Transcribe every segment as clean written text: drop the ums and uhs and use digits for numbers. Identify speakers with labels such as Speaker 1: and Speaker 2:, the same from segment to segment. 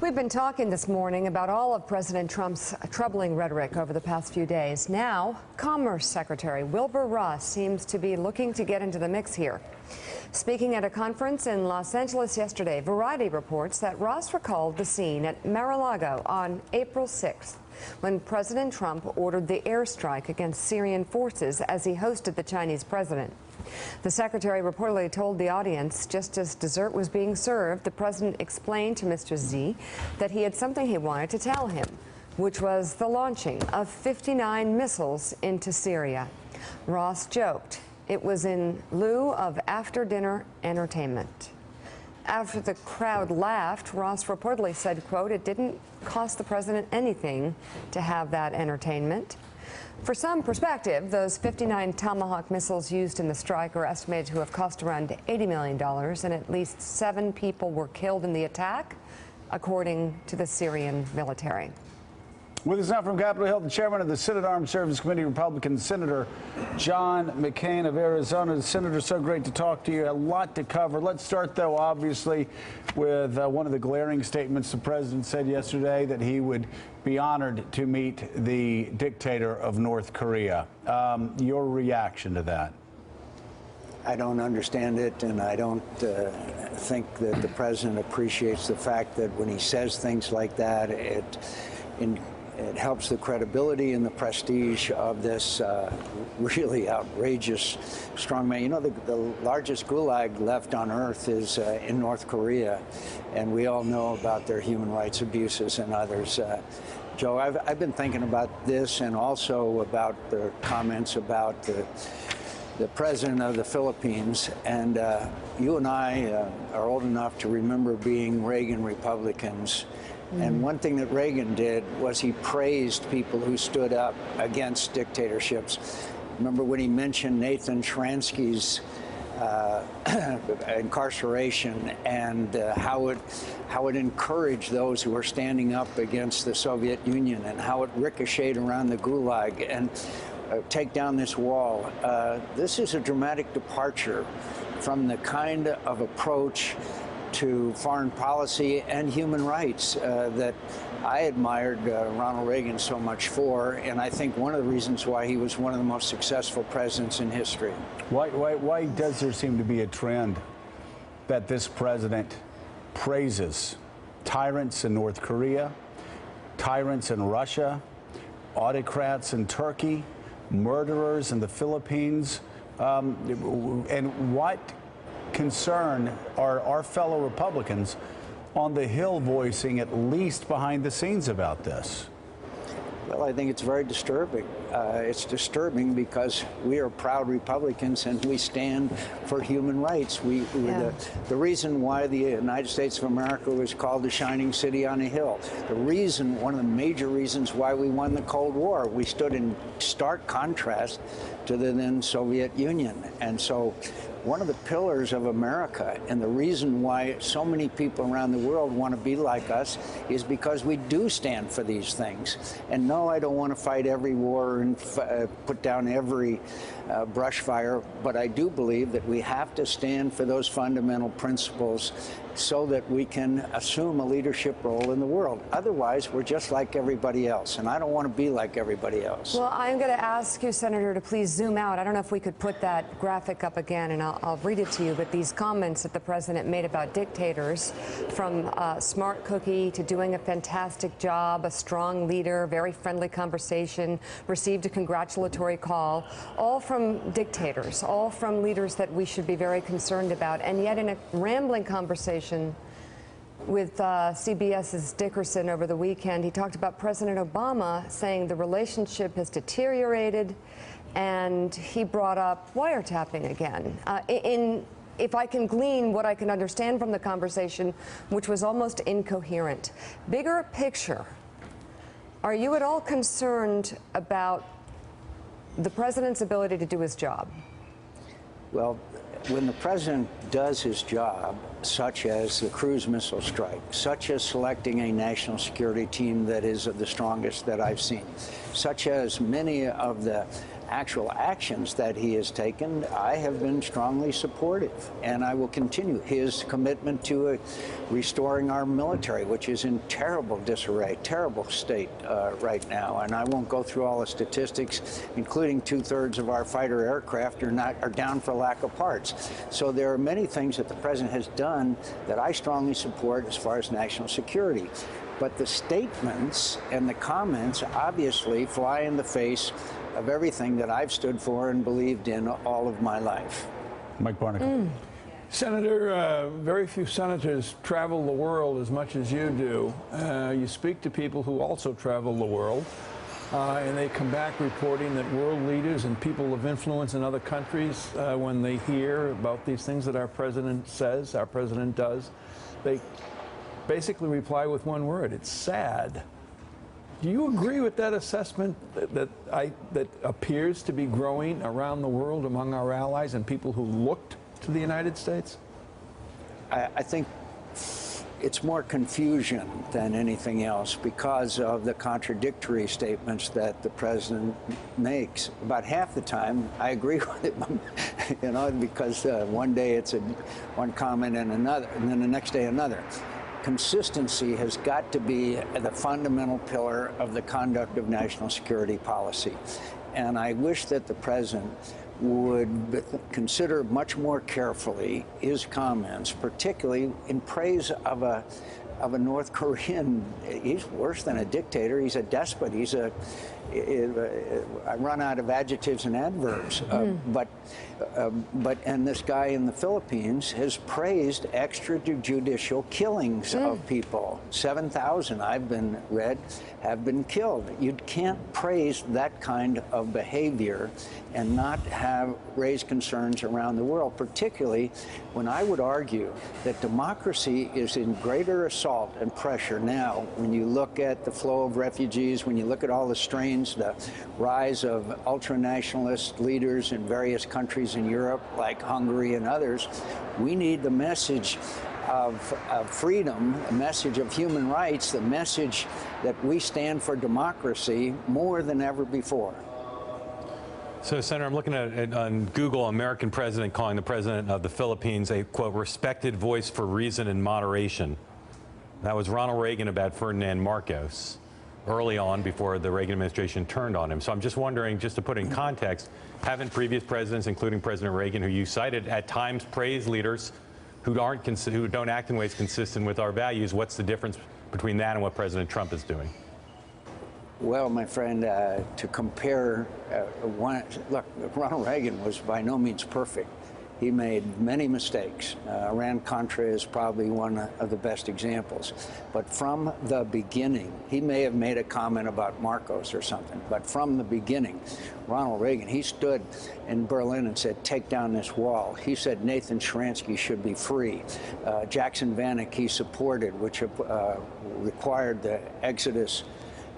Speaker 1: We've been talking this morning about all of President Trump's troubling rhetoric over the past few days. Now, Commerce Secretary Wilbur Ross seems to be looking to get into the mix here. Speaking at a conference in Los Angeles yesterday, Variety reports that Ross recalled the scene at Mar-a-Lago on April 6th, when President Trump ordered the airstrike against Syrian forces as he hosted the Chinese president. The secretary reportedly told the audience just as dessert was being served, the president explained to Mr. Xi that he had something he wanted to tell him, which was the launching of 59 missiles into Syria. Ross joked it was in lieu of after-dinner entertainment. After the crowd laughed, Ross reportedly said, quote, "It didn't cost the president anything to have that entertainment." For some perspective, those 59 Tomahawk missiles used in the strike are estimated to have cost around $80 million, and at least 7 people were killed in the attack, according to the Syrian military.
Speaker 2: With us now from Capitol Hill, the chairman of the Senate Armed Services Committee, Republican Senator John McCain of Arizona. Senator, so great to talk to you. A lot to cover. Let's start, though, obviously, with one of the glaring statements the president said yesterday, that he would be honored to meet the dictator of North Korea. Your reaction to that?
Speaker 3: I don't understand it, and I don't think that the president appreciates the fact that when he says things like that, it helps the credibility and the prestige of this really outrageous strongman. You know, the largest gulag left on earth is in North Korea, and we all know about their human rights abuses and others. Joe, I've been thinking about this, and also about the comments about the president of the Philippines. And you and I are old enough to remember being Reagan Republicans. And one thing that Reagan did was he praised people who stood up against dictatorships. Remember when he mentioned Nathan Sharansky's incarceration, and how it encouraged those who were standing up against the Soviet Union, and how it ricocheted around the Gulag and take down this wall. This is a dramatic departure from the kind of approach to foreign policy and human rights that I admired Ronald Reagan so much for, and I think one of the reasons why he was one of the most successful presidents in history.
Speaker 2: Why does there seem to be a trend that this president praises tyrants in North Korea, tyrants in Russia, autocrats in Turkey, murderers in the Philippines, and what concern are our fellow Republicans on the Hill voicing, at least behind the scenes, about this?
Speaker 3: Well, I think it's very disturbing. It's disturbing because we are proud Republicans and we stand for human rights. The reason why the United States of America was called the shining city on a hill, one of the major reasons why we won the Cold War, we stood in stark contrast to the then Soviet Union. And so one of the pillars of America, and the reason why so many people around the world want to be like us, is because we do stand for these things. And no, I don't want to fight every war and put down every brush fire, but I do believe that we have to stand for those fundamental principles so that we can assume a leadership role in the world. Otherwise, we're just like everybody else, and I don't want to be like everybody else.
Speaker 1: Well, I'm going to ask you, Senator, to please zoom out. I don't know if we could put that graphic up again, and I'll read it to you, but these comments that the president made about dictators, from smart cookie to doing a fantastic job, a strong leader, very friendly conversation, received a congratulatory call, all from dictators, all from leaders that we should be very concerned about. And yet in a rambling conversation with CBS's Dickerson over the weekend, he talked about President Obama, saying the relationship has deteriorated, and he brought up wiretapping again. If I can glean what I can understand from the conversation, which was almost incoherent. Bigger picture, are you at all concerned about the president's ability to do his job?
Speaker 3: Well, when the president does his job, such as the cruise missile strike, such as selecting a national security team that is of the strongest that I've seen, such as many of the actual actions that he has taken, I have been strongly supportive, and I will continue. His commitment to restoring our military, which is in terrible disarray, terrible state right now, and I won't go through all the statistics, including 2/3 of our fighter aircraft are down for lack of parts. So there are many things that the president has done that I strongly support as far as national security. But the statements and the comments obviously fly in the face of everything that I've stood for and believed in all of my life.
Speaker 2: Mike Barnicle.
Speaker 4: Senator, very few senators travel the world as much as you do. You speak to people who also travel the world, and they come back reporting that world leaders and people of influence in other countries, when they hear about these things that our president says, our president does, they basically reply with one word: it's sad. Do you agree with that assessment that appears to be growing around the world among our allies and people who looked to the United States?
Speaker 3: I think it's more confusion than anything else because of the contradictory statements that the president makes. About half the time, I agree with it, you know, because one day it's one comment and another, and then the next day another. Consistency has got to be the fundamental pillar of the conduct of national security policy. And I wish that the president would consider much more carefully his comments, particularly in praise of a North Korean. He's worse than a dictator. He's a despot. I run out of adjectives and adverbs. And this guy in the Philippines has praised extrajudicial killings of people. 7,000, I've been read, have been killed. You can't praise that kind of behavior and not raise concerns around the world, particularly when I would argue that democracy is in greater assault and pressure now when you look at the flow of refugees, when you look at all the strains, the rise of ultra-nationalist leaders in various countries in Europe, like Hungary and others. We need the message of freedom, a message of human rights, the message that we stand for democracy more than ever before.
Speaker 5: So, Senator, I'm looking at on Google, American president calling the president of the Philippines a, quote, respected voice for reason and moderation. That was Ronald Reagan about Ferdinand Marcos early on before the Reagan administration turned on him. So I'm just wondering, just to put in context, haven't previous presidents, including President Reagan, who you cited, at times praised leaders who don't act in ways consistent with our values? What's the difference between that and what President Trump is doing?
Speaker 3: Well, my friend, to compare, look, Ronald Reagan was by no means perfect. He made many mistakes. Iran-Contra is probably one of the best examples. But from the beginning, he may have made a comment about Marcos or something, but from the beginning, Ronald Reagan, he stood in Berlin and said, take down this wall. He said Nathan Sharansky should be free. Jackson Vanik he supported, which required the exodus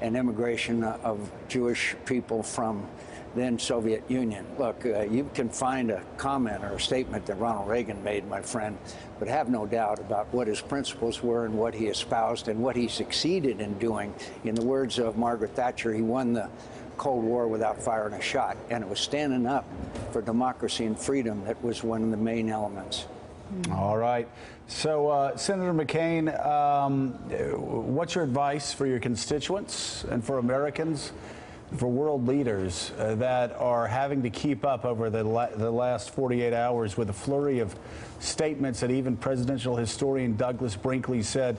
Speaker 3: and immigration of Jewish people from then Soviet Union. Look, you can find a comment or a statement that Ronald Reagan made, my friend, but have no doubt about what his principles were and what he espoused and what he succeeded in doing. In the words of Margaret Thatcher, he won the Cold War without firing a shot, and it was standing up for democracy and freedom that was one of the main elements.
Speaker 2: All right. So, Senator McCain, what's your advice for your constituents and for Americans, for world leaders that are having to keep up over the last 48 hours with a flurry of statements that even presidential historian Douglas Brinkley said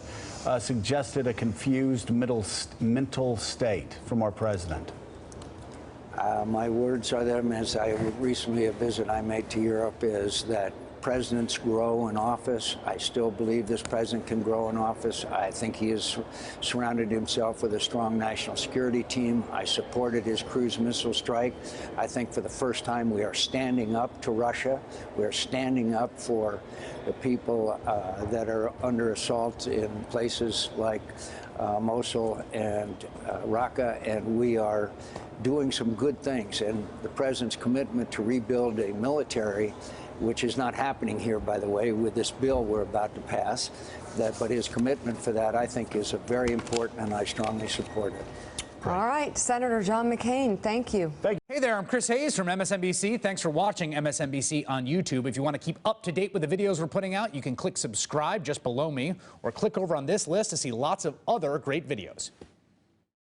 Speaker 2: suggested a confused mental state from our president?
Speaker 3: My words are them, as I recently a visit I made to Europe, is that presidents grow in office. I still believe this president can grow in office. I think he has surrounded himself with a strong national security team. I supported his cruise missile strike. I think for the first time we are standing up to Russia. We are standing up for the people that are under assault in places like Mosul and Raqqa, and we are doing some good things. And the president's commitment to rebuild a military, which is not happening here, by the way, with this bill we're about to pass, but his commitment for that, I think, is very important, and I strongly support it.
Speaker 1: All right, Senator John McCain, thank you.
Speaker 2: Thank you.
Speaker 6: Hey there, I'm Chris Hayes from MSNBC. Thanks for watching MSNBC on YouTube. If you want to keep up to date with the videos we're putting out, you can click subscribe just below me or click over on this list to see lots of other great videos.